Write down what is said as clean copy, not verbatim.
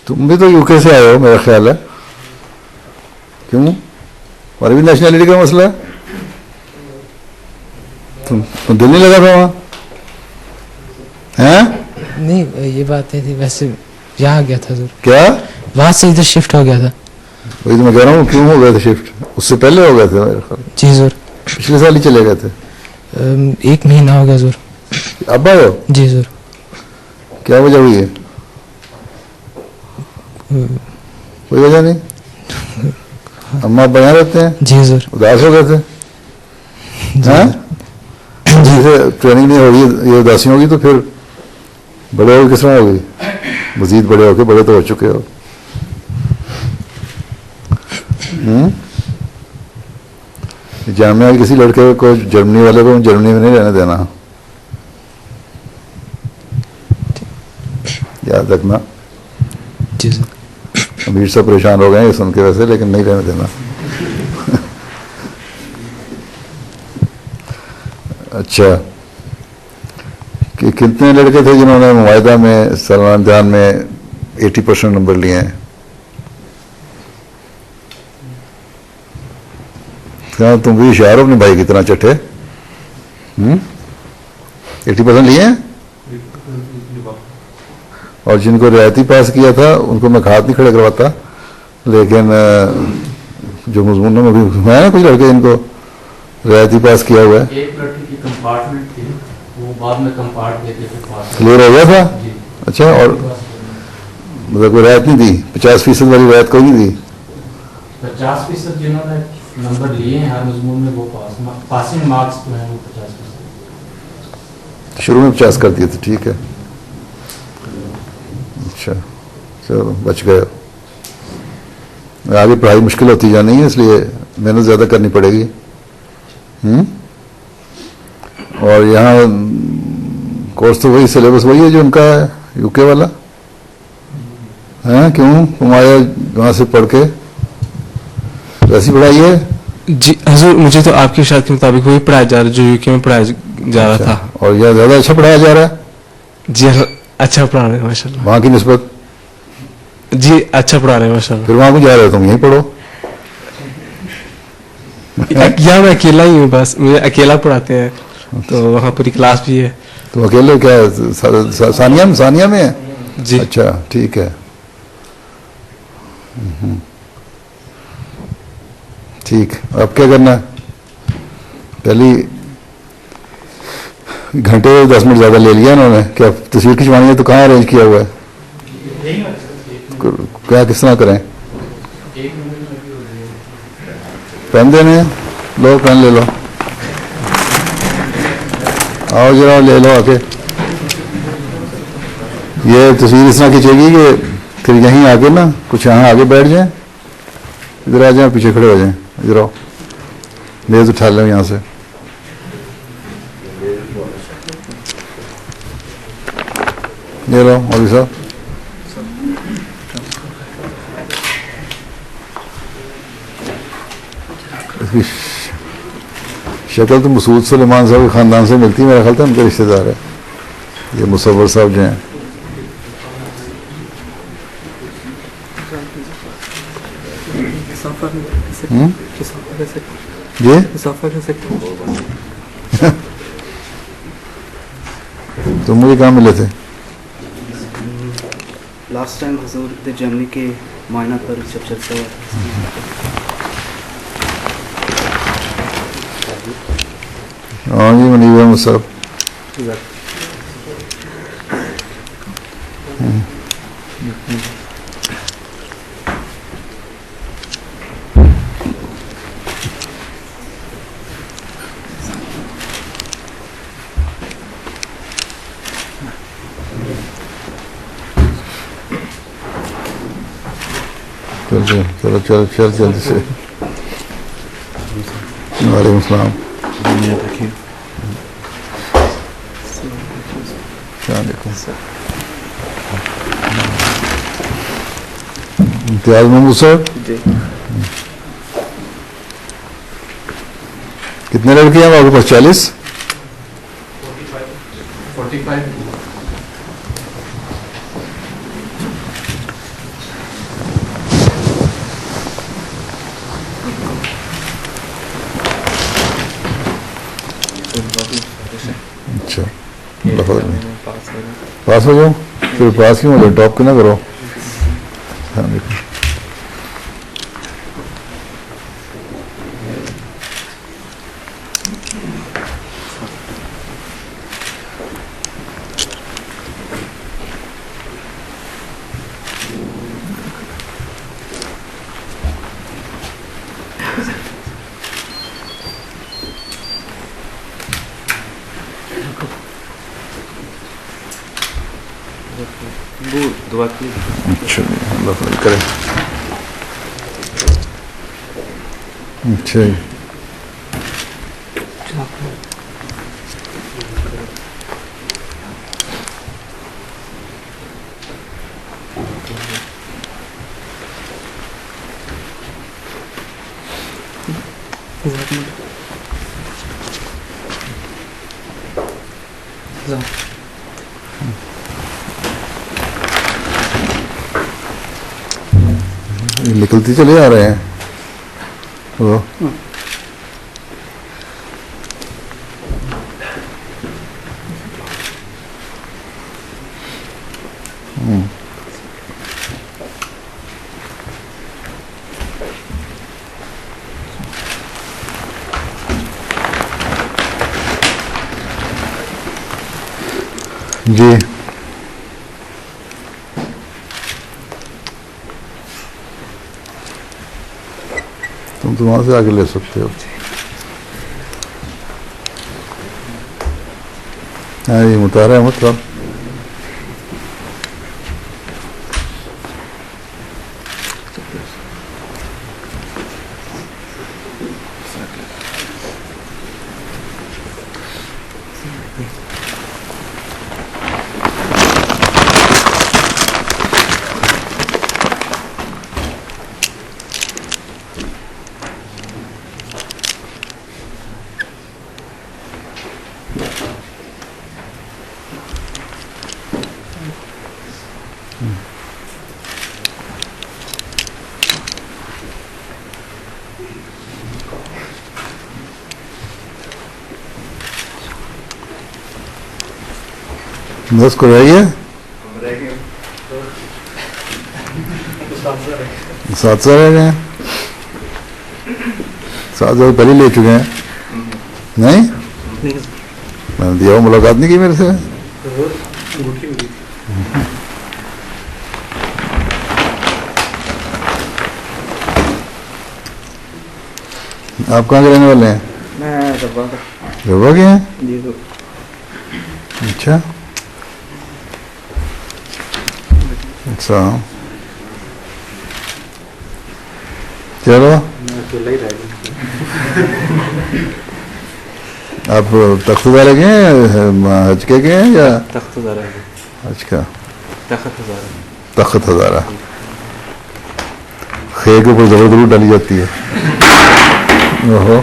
तुम भी तो यूके से आए हो मेरा ख्याल है, क्यों? और भी नेशनैलिटी का मसला है, तुम दिल नहीं लगा था वहाँ? हैं? नहीं ये बात नहीं थी, वैसे यहाँ आ गया था सर। क्या? वहाँ से इधर शिफ्ट हो गया था। वही तो मैं कह रहा हूँ, क्यों हो गए थे शिफ्ट? उससे पहले हो गए थे मेरे ख्याल। जी सर। पिछले साल ही चले गए थे। 1 महीना हो गया सर। अब आए हो? जी सर। क्या वजह हुई है? कोई वजह नहीं? अम्मा बना रहते हैं? जी सर। उदास हो गए थे? जैसे ट्रेनिंग नहीं होगी, ये उदासी होगी तो फिर बड़े हो किस तरह होगी? मजीद बड़े होके, बड़े तो हो चुके हो। जामिया किसी लड़के को, जर्मनी वाले को जर्मनी में नहीं रहने देना, याद रखना। जी सर। अमीर सब परेशान हो गए सुन के वैसे, लेकिन नहीं रहने देना। अच्छा, कि कितने लड़के थे जिन्होंने मुआहिदा में, सलमान इम्तिहान में 80% नंबर लिए हैं? क्या तुम भी होशियार हो अपने भाई की तरह चट्टे? 80% लिए हैं? और जिनको रियायती पास किया था उनको मैं हाथ नहीं खड़े करवाता, लेकिन जो मजमूनों में भी है ना कुछ लड़के जिनको रियायती पास किया हुआ है। एक लड़की की कंपार्टमेंट थी, वो बाद में कंपार्ट देते थे पास। क्लियर हो गया था? अच्छा, और मतलब कोई रियायत नहीं दी? 50% वाली रियायत कोई नहीं दी? 50% जिन्होंने नंबर लिए हैं हर मजमून में वो पासिंग मार्क्स जो हैं वो 50%। शुरू में 50 कर दिए थे, ठीक है। अच्छा चलो, बच गए। आगे पढ़ाई मुश्किल होती जानी है, इसलिए मेहनत ज़्यादा करनी पड़ेगी। और यहाँ कोर्स तो वही, सिलेबस वही है जो उनका है यूके वाला है। क्यों तुम आए वहाँ से पढ़ के? वैसी पढ़ाई है? जी हजूर, मुझे तो आपकी इरशाद के मुताबिक वही पढ़ाया जा रहा है जो यूके में पढ़ाया जा रहा था। और यह ज़्यादा अच्छा पढ़ाया जा रहा है? जी अच्छा पढ़ा रहे हैं माशाल्लाह। वहाँ की निस्बत? जी अच्छा पढ़ा रहे हैं माशाल्लाह। फिर वहाँ को जा रहे हो तुम, यहीं पढ़ो। यहाँ मैं अकेला ही हूँ, बस मुझे अकेला पढ़ाते हैं, तो वहाँ पूरी क्लास भी है। तो अकेले क्या सानिया में है? जी अच्छा ठीक है। ठीक, अब क्या करना है? पहली घंटे 10 मिनट ज़्यादा ले लिया इन्होंने। क्या तस्वीर खिंचवानी है तो कहाँ अरेंज किया हुआ है? क्या किस तरह करें? पेन देने हैं? लो पेन ले लो, आओ जरा ले लो आके। ये तस्वीर इस तरह खींचेगी कि फिर यहीं आके ना कुछ यहाँ आगे बैठ जाएं, इधर आ जाएं, पीछे खड़े हो जाएं। इधर आओ, मेज उठा लो यहाँ से। ये लो मौलवी साहब। इसकी शक्ल तो मसूद सुलेमान साहब के ख़ानदान से मिलती है, मेरा ख्याल था उनके रिश्तेदार है। ये मुसव्वर साहब जो हैं। ये तो मुझे कहाँ मिले थे? लास्ट टाइम हुजूर जर्मनी के मायना पर जब चर्चा हुआ। हाँ जी, मनीब अहमद साहब। चलो चलो चल जल्दी से। वालेकुम सलाम। इम्तियाज महमूद साहब, कितने लड़के हैं आपके पास? 40? 45 दफा नहीं पास हो गया। पास हो जाओ, फिर पास क्यों हो जाओ, टॉप क्यों ना करो। हाँ देखो वो दुआ की अच्छा जी, अल्लाह फजल करे। अच्छा जी, ये निकलते चले आ रहे हैं वो। जी तुम तो वहां से आगे ले सकते हो। हाँ ये मुतारा है मतलब बस को रही है, सात सौ रह गए हैं, 7,000 पहले ले चुके हैं। नहीं मैंने दिया, वो मुलाकात नहीं की मेरे से। आप कहाँ के रहने वाले हैं? मैं दबा रवा के हैं? जी तो अच्छा अच्छा चलो आप तख्तदार गए हैं, हज के गए हैं या तख्त हज़ारा हज का? तख्त हज़ारा तख्त हजारा खे के ऊपर जबरदस्ती डाली जाती है। ओहो